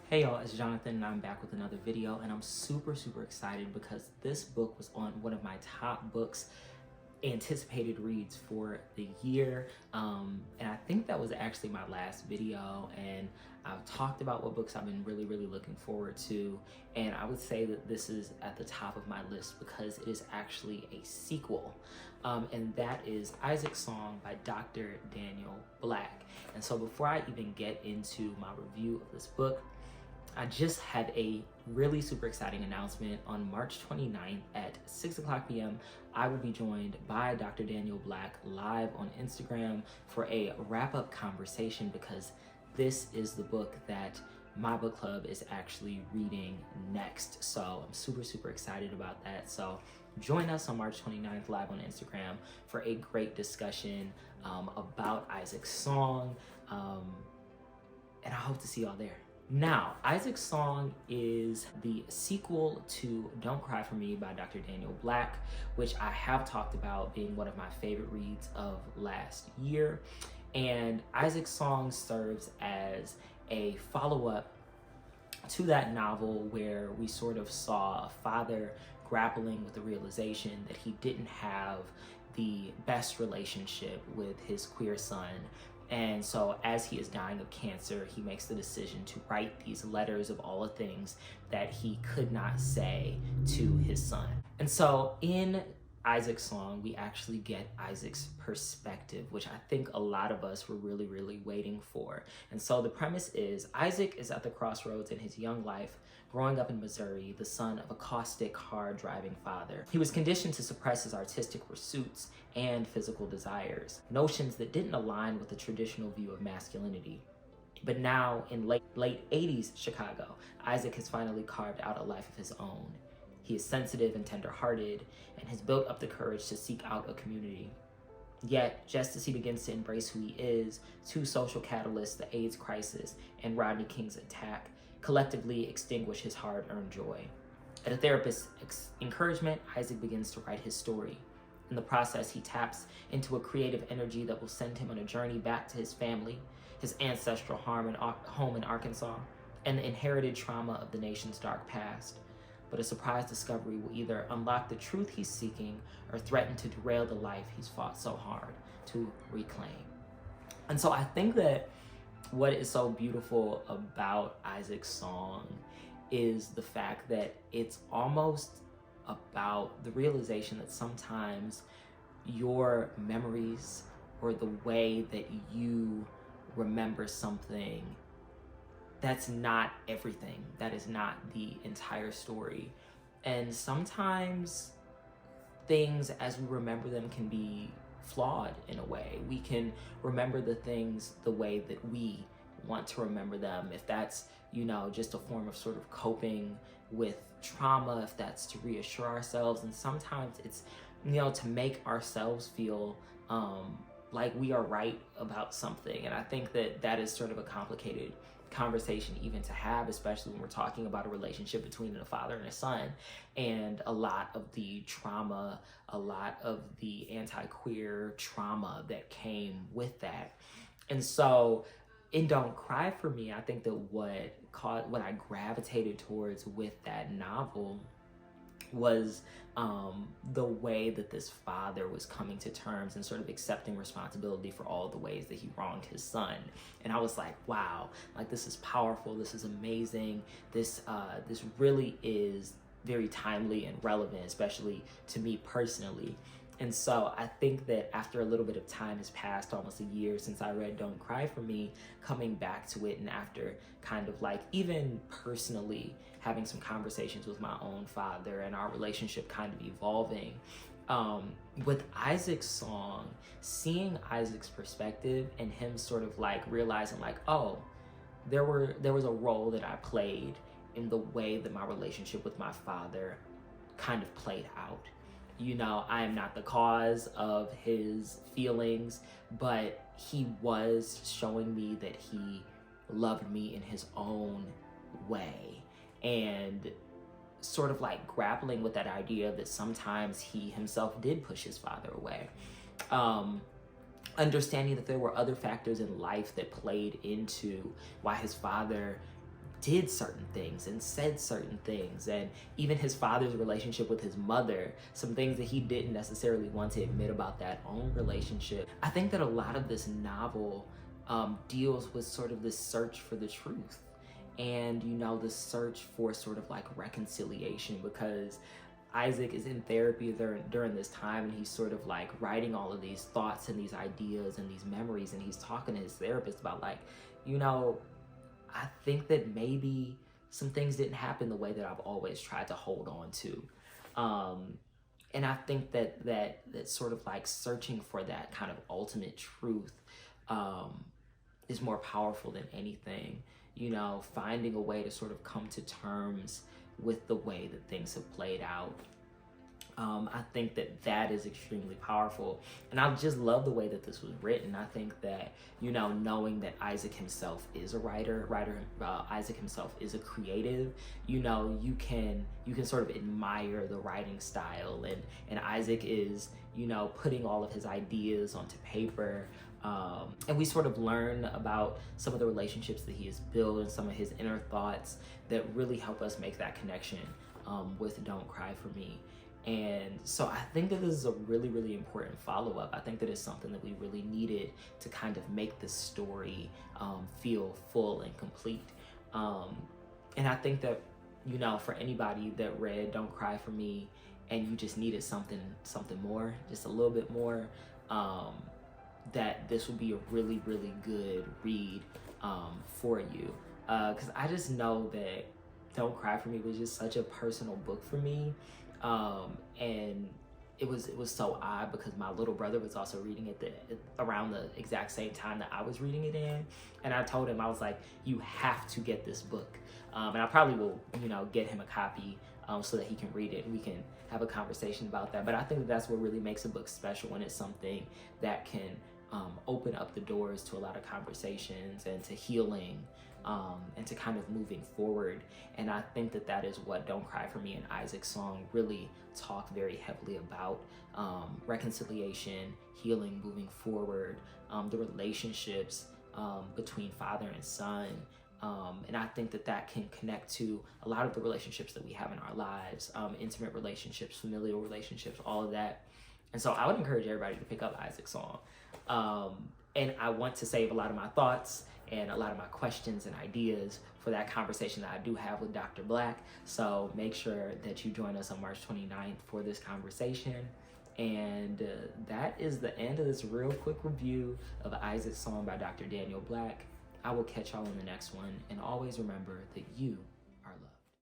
Hey y'all, it's Jonathan and I'm back with another video, and I'm super excited because this book was on one of my top books anticipated reads for the year. And I think that was actually my last video, and I've talked about what books I've been really looking forward to, and I would say that this is at the top of my list because it is actually a sequel, and that is Isaac's Song by Dr. Daniel Black. And so before I even get into my review of this book, I just had a really super exciting announcement. On March 29th at 6 o'clock p.m. I will be joined by Dr. Daniel Black live on Instagram for a wrap-up conversation, because this is the book that my book club is actually reading next. So I'm super excited about that. So join us on March 29th live on Instagram for a great discussion about Isaac's Song, and I hope to see y'all there. Now, Isaac's Song is the sequel to Don't Cry For Me by Dr. Daniel Black, which I have talked about being one of my favorite reads of last year. And Isaac's Song serves as a follow-up to that novel, where we sort of saw a father grappling with the realization that he didn't have the best relationship with his queer son. And so as he is dying of cancer, he makes the decision to write these letters of all the things that he could not say to his son. And so in Isaac's Song, we actually get Isaac's perspective, which I think a lot of us were really waiting for. And so the premise is Isaac is at the crossroads in his young life, growing up in Missouri, the son of a caustic, hard-driving father. He was conditioned to suppress his artistic pursuits and physical desires, notions that didn't align with the traditional view of masculinity. But now, in late 80s Chicago, Isaac has finally carved out a life of his own. He is sensitive and tender-hearted, and has built up the courage to seek out a community. Yet, just as he begins to embrace who he is, two social catalysts, the AIDS crisis and Rodney King's attack, collectively extinguish his hard-earned joy. At a therapist's encouragement, Isaac begins to write his story. In the process, he taps into a creative energy that will send him on a journey back to his family, his ancestral home in Arkansas, and the inherited trauma of the nation's dark past. But a surprise discovery will either unlock the truth he's seeking or threaten to derail the life he's fought so hard to reclaim. And so I think that what is so beautiful about Isaac's Song is the fact that it's almost about the realization that sometimes your memories or the way that you remember something, that's not everything. That is not the entire story. And sometimes things as we remember them can be flawed in a way. We can remember the things the way that we want to remember them. If that's, just a form of sort of coping with trauma, if that's to reassure ourselves. And sometimes it's, to make ourselves feel like we are right about something. And I think that that is sort of a complicated conversation even to have, especially when we're talking about a relationship between a father and a son, and a lot of the trauma, a lot of the anti-queer trauma that came with that. And so in Don't Cry For Me, I think that what I gravitated towards with that novel was the way that this father was coming to terms and sort of accepting responsibility for all the ways that he wronged his son. And I was like, wow, like this is powerful, this is amazing, this really is very timely and relevant, especially to me personally. And so I think that after a little bit of time has passed, almost a year since I read Don't Cry For Me, coming back to it, and after kind of like even personally having some conversations with my own father and our relationship kind of evolving, with Isaac's Song, seeing Isaac's perspective and him sort of like realizing like, oh, there was a role that I played in the way that my relationship with my father kind of played out. I am not the cause of his feelings, but he was showing me that he loved me in his own way, and sort of like grappling with that idea that sometimes he himself did push his father away. Understanding that there were other factors in life that played into why his father did certain things and said certain things, and even his father's relationship with his mother, some things that he didn't necessarily want to admit about that own relationship. I think that a lot of this novel deals with sort of this search for the truth, and the search for sort of like reconciliation, because Isaac is in therapy during this time, and he's sort of like writing all of these thoughts and these ideas and these memories, and he's talking to his therapist about like, I think that maybe some things didn't happen the way that I've always tried to hold on to. And I think that sort of like searching for that kind of ultimate truth is more powerful than anything. Finding a way to sort of come to terms with the way that things have played out. I think that is extremely powerful. And I just love the way that this was written. I think that, knowing that Isaac himself is a writer, Isaac himself is a creative, you can sort of admire the writing style, and Isaac is, putting all of his ideas onto paper. And we sort of learn about some of the relationships that he has built and some of his inner thoughts that really help us make that connection with Don't Cry For Me. And so I think that this is a really, really important follow-up. I think that it's something that we really needed to kind of make this story feel full and complete. And I think that, for anybody that read Don't Cry For Me and you just needed something more, just a little bit more, that this would be a really, really good read for you. Because I just know that Don't Cry For Me was just such a personal book for me. And it was so odd because my little brother was also reading it around the exact same time that I was reading it in. And I told him, I was like, you have to get this book. And I probably will, get him a copy so that he can read it and we can have a conversation about that. But I think that's what really makes a book special, when it's something that can open up the doors to a lot of conversations and to healing, and to kind of moving forward. And I think that is what Don't Cry For Me and Isaac's song really talk very heavily about. Reconciliation, healing, moving forward, the relationships between father and son. And I think that can connect to a lot of the relationships that we have in our lives, intimate relationships, familial relationships, all of that. And so I would encourage everybody to pick up Isaac's song. And I want to save a lot of my thoughts and a lot of my questions and ideas for that conversation that I do have with Dr. Black. So make sure that you join us on March 29th for this conversation. And that is the end of this real quick review of Isaac's song by Dr. Daniel Black. I will catch y'all in the next one. And always remember that you